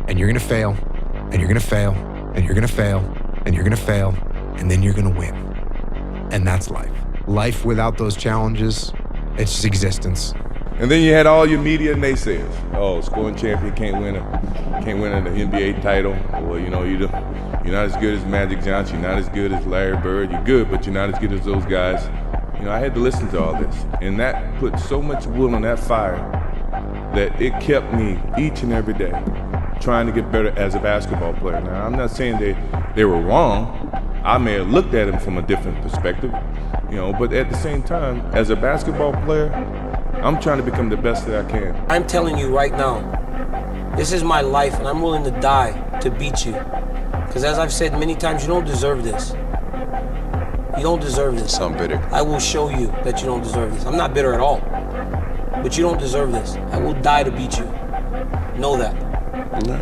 And you're gonna fail, and you're gonna fail, and you're gonna fail, and you're gonna fail, and then you're gonna win. And that's life. Life without those challenges, it's just existence. And then you had all your media naysayers. Oh, scoring champion can't win an NBA title. Well, you're not as good as Magic Johnson. You're not as good as Larry Bird. You're good, but you're not as good as those guys. I had to listen to all this, and that put so much wood on that fire that it kept me each and every day trying to get better as a basketball player. Now, I'm not saying they were wrong. I may have looked at them from a different perspective, but at the same time, as a basketball player, I'm trying to become the best that I can. I'm telling you right now, this is my life, and I'm willing to die to beat you. Because as I've said many times, you don't deserve this. You don't deserve this. I'm bitter. I will show you that you don't deserve this. I'm not bitter at all. But you don't deserve this. I will die to beat you. Know that. No.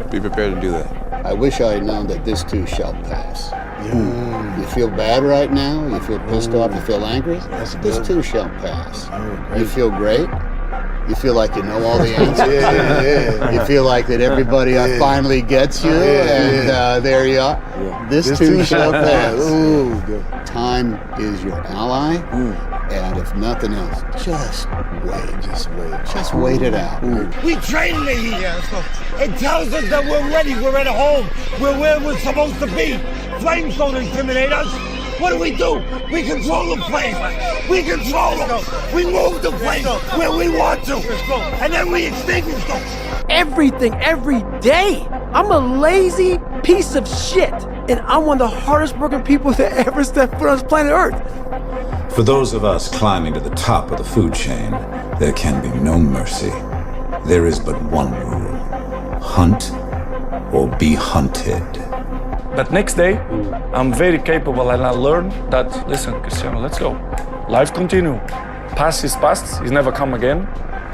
Be prepared to do that. I wish I had known that this too shall pass. You feel bad right now? You feel pissed off? You feel angry? This too shall pass. You feel great? You feel like you know all the answers? You feel like that everybody finally gets you, and there you are. This too shall pass. Time is your ally, and if nothing else, just wait. Just wait it out. We train the heat. It tells us that we're ready. We're at home. We're where we're supposed to be. Flames don't intimidate us. What do? We control the flame. We control them. We move the flame where we want to. And then we extinguish them. Everything, every day. I'm a lazy piece of shit. And I'm one of the hardest working people that ever stepped foot on this planet Earth. For those of us climbing to the top of the food chain, there can be no mercy. There is but one rule. Hunt or be hunted. But next day, I'm very capable and I learned that, listen, Cristiano, let's go. Life continue. Past is past, it's never come again.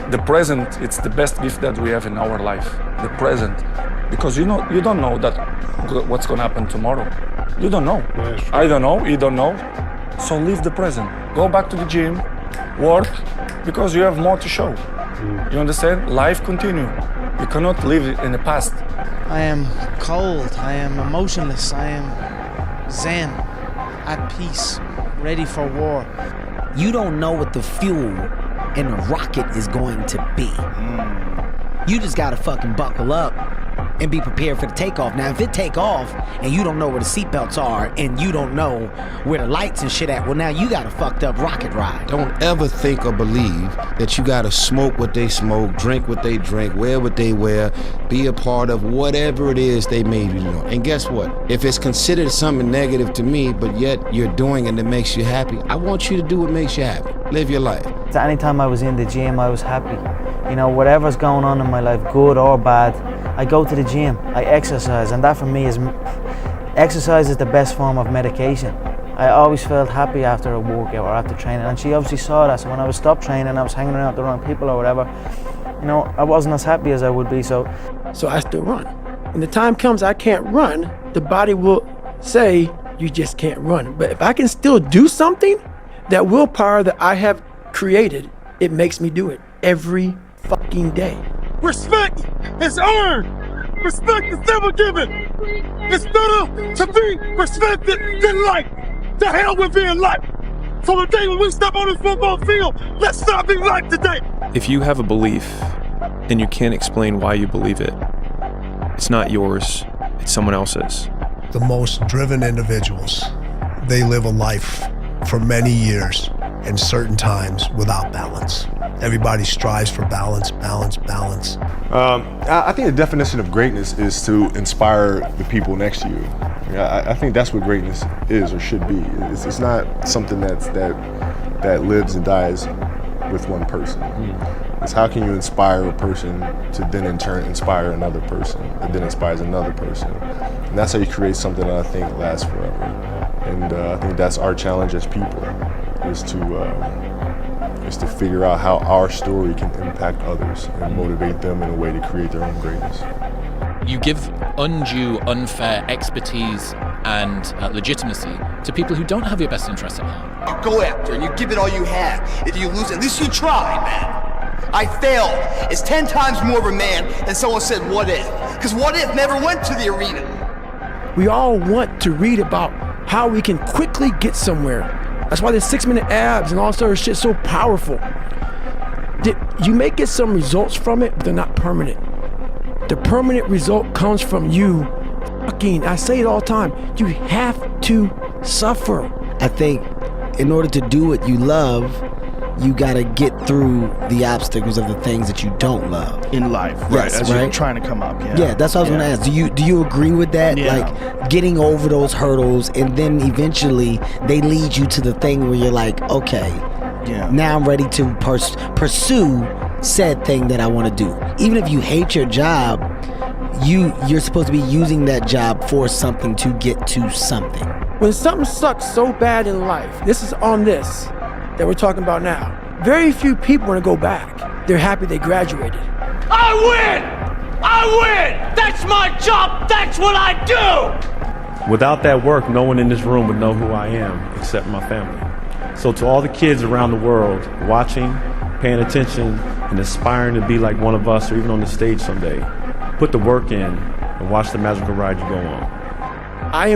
The present, it's the best gift that we have in our life. The present. Because you don't know that what's gonna happen tomorrow. You don't know. I don't know, you don't know. So live the present. Go back to the gym, work, because you have more to show. You understand? Life continue. You cannot live in the past. I am cold, I am emotionless, I am zen, at peace, ready for war. You don't know what the fuel in a rocket is going to be. You just gotta fucking buckle up and be prepared for the takeoff. Now, if it take off and you don't know where the seatbelts are and you don't know where the lights and shit at, well, now you got a fucked up rocket ride. Don't ever think or believe that you gotta smoke what they smoke, drink what they drink, wear what they wear, be a part of whatever it is they made you know. And guess what? If it's considered something negative to me, but yet you're doing it that makes you happy, I want you to do what makes you happy. Live your life. Anytime I was in the gym, I was happy. Whatever's going on in my life, good or bad, I go to the gym, I exercise, and that for me exercise is the best form of medication. I always felt happy after a workout or after training, and she obviously saw that. So when I was stopped training, I was hanging around with the wrong people or whatever, I wasn't as happy as I would be. So I still run. When the time comes I can't run, the body will say, you just can't run. But if I can still do something, that willpower that I have created, it makes me do it every fucking day. Respect is earned. Respect is never given. It's better to be respected than liked. To hell with being liked. So the day when we step on this football field, let's not be liked today. If you have a belief and you can't explain why you believe it, it's not yours, it's someone else's. The most driven individuals, they live a life for many years and certain times without balance. Everybody strives for balance. I think the definition of greatness is to inspire the people next to you. I think that's what greatness is or should be. It's not something that lives and dies with one person. It's how can you inspire a person to then in turn inspire another person, and then inspires another person. And that's how you create something that I think lasts forever. And I think that's our challenge as people, is to figure out how our story can impact others and motivate them in a way to create their own greatness. You give undue, unfair expertise and legitimacy to people who don't have your best interests at heart. You go after and you give it all you have. If you lose, at least you try, man. I failed. It's 10 times more of a man than someone said, what if? Because what if never went to the arena. We all want to read about how we can quickly get somewhere. That's why the 6-minute abs and all sort of shit is so powerful. You may get some results from it, but they're not permanent. The permanent result comes from you I say it all the time, you have to suffer. I think in order to do what you love, you gotta get through the obstacles of the things that you don't love in life, yes, right? As you're trying to come up. Yeah, that's what I was gonna ask. Do you agree with that? Yeah. Like getting over those hurdles, and then eventually they lead you to the thing where you're like, okay, now I'm ready to pursue said thing that I want to do. Even if you hate your job, you're supposed to be using that job for something to get to something. When something sucks so bad in life, this is on this that we're talking about now. Very few people want to go back. They're happy they graduated. I win! I win! That's my job! That's what I do! Without that work, no one in this room would know who I am except my family. So to all the kids around the world watching, paying attention, and aspiring to be like one of us or even on the stage someday, put the work in and watch the magical ride you go on. I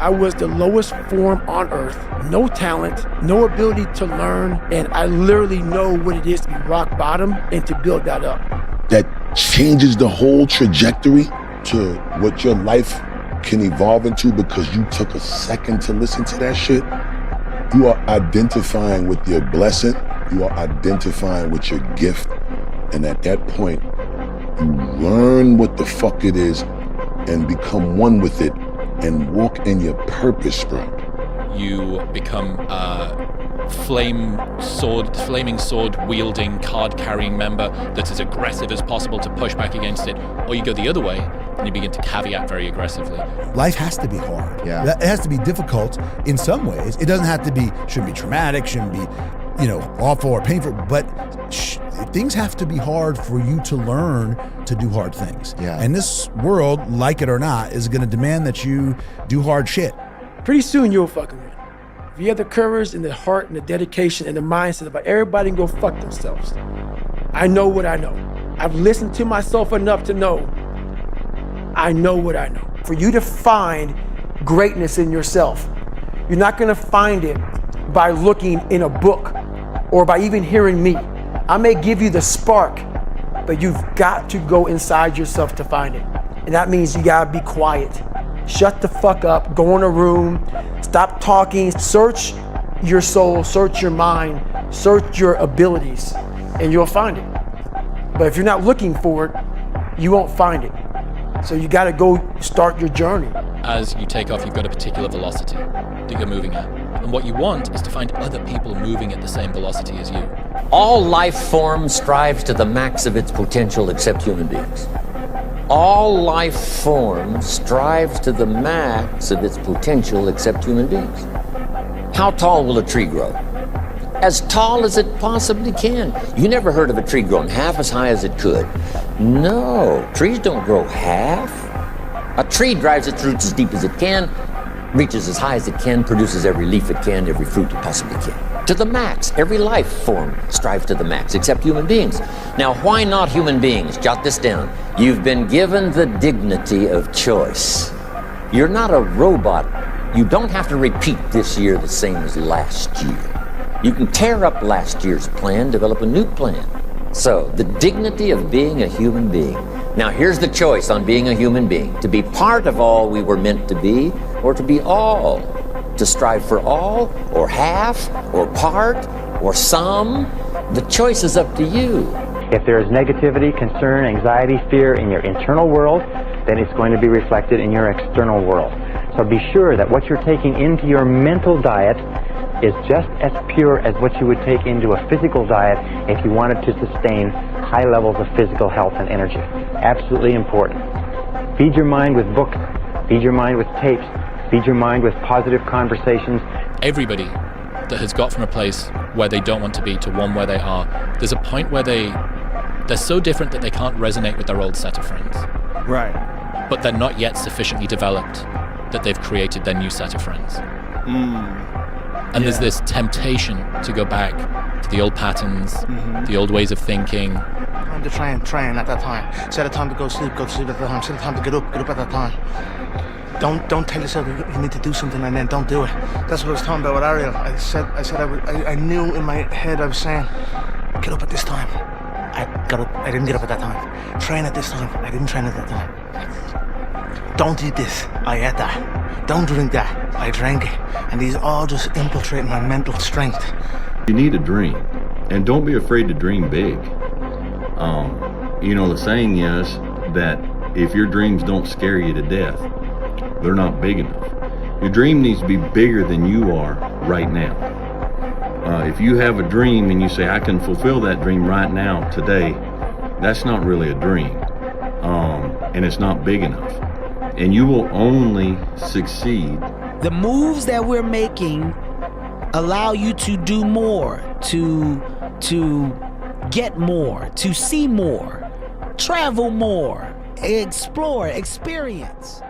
was the lowest form on earth. No talent, no ability to learn, and I literally know what it is to be rock bottom and to build that up. That changes the whole trajectory to what your life can evolve into because you took a second to listen to that shit. You are identifying with your blessing. You are identifying with your gift. And at that point, you learn what the fuck it is and become one with it and walk in your purpose, bro. You become a flaming sword wielding, card carrying member that's as aggressive as possible to push back against it, or you go the other way and you begin to caveat very aggressively. Life has to be hard. Yeah. It has to be difficult in some ways. It doesn't have to be, shouldn't be traumatic, shouldn't be, awful or painful, but things have to be hard for you to learn to do hard things. Yeah. And this world, like it or not, is going to demand that you do hard shit. Pretty soon you'll fucking win. If you have the courage and the heart and the dedication and the mindset about everybody can go fuck themselves. I know what I know. I've listened to myself enough to know I know what I know. For you to find greatness in yourself, you're not gonna find it by looking in a book or by even hearing me. I may give you the spark, but you've got to go inside yourself to find it. And that means you gotta be quiet. Shut the fuck up, go in a room, stop talking, search your soul, search your mind, search your abilities, and you'll find it. But if you're not looking for it, you won't find it. So you gotta go start your journey. As you take off, you've got a particular velocity that you're moving at. And what you want is to find other people moving at the same velocity as you. All life form strives to the max of its potential except human beings. All life form strives to the max of its potential except human beings. How tall will a tree grow? As tall as it possibly can. You never heard of a tree growing half as high as it could. No, trees don't grow half. A tree drives its roots as deep as it can, reaches as high as it can, produces every leaf it can, every fruit it possibly can. To the max. Every life form strives to the max, except human beings. Now, why not human beings? Jot this down. You've been given the dignity of choice. You're not a robot. You don't have to repeat this year the same as last year. You can tear up last year's plan, develop a new plan. So, the dignity of being a human being. Now, here's the choice on being a human being. To be part of all we were meant to be, or to be all. To strive for all, or half, or part, or some. The choice is up to you. If there is negativity, concern, anxiety, fear in your internal world, then it's going to be reflected in your external world. So be sure that what you're taking into your mental diet is just as pure as what you would take into a physical diet if you wanted to sustain high levels of physical health and energy. Absolutely important. Feed your mind with books, feed your mind with tapes, feed your mind with positive conversations. Everybody that has got from a place where they don't want to be to one where they are, there's a point where they're so different that they can't resonate with their old set of friends. Right. But they're not yet sufficiently developed that they've created their new set of friends. And there's this temptation to go back to the old patterns, the old ways of thinking. Time to train at that time. Set a time to go to sleep at that time. Set a time to get up at that time. Don't tell yourself you need to do something and then don't do it. That's what I was talking about with Ariel. I knew in my head I was saying, get up at this time. I didn't get up at that time. Train at this time. I didn't train at that time. Don't eat this. I ate that. Don't drink that. I drank it. And these all just infiltrate my mental strength. You need a dream, and don't be afraid to dream big. You know, the saying is that if your dreams don't scare you to death, they're not big enough. Your dream needs to be bigger than you are right now. If you have a dream and you say, I can fulfill that dream right now, today, that's not really a dream. And it's not big enough. And you will only succeed. The moves that we're making allow you to do more, to get more, to see more, travel more, explore, experience.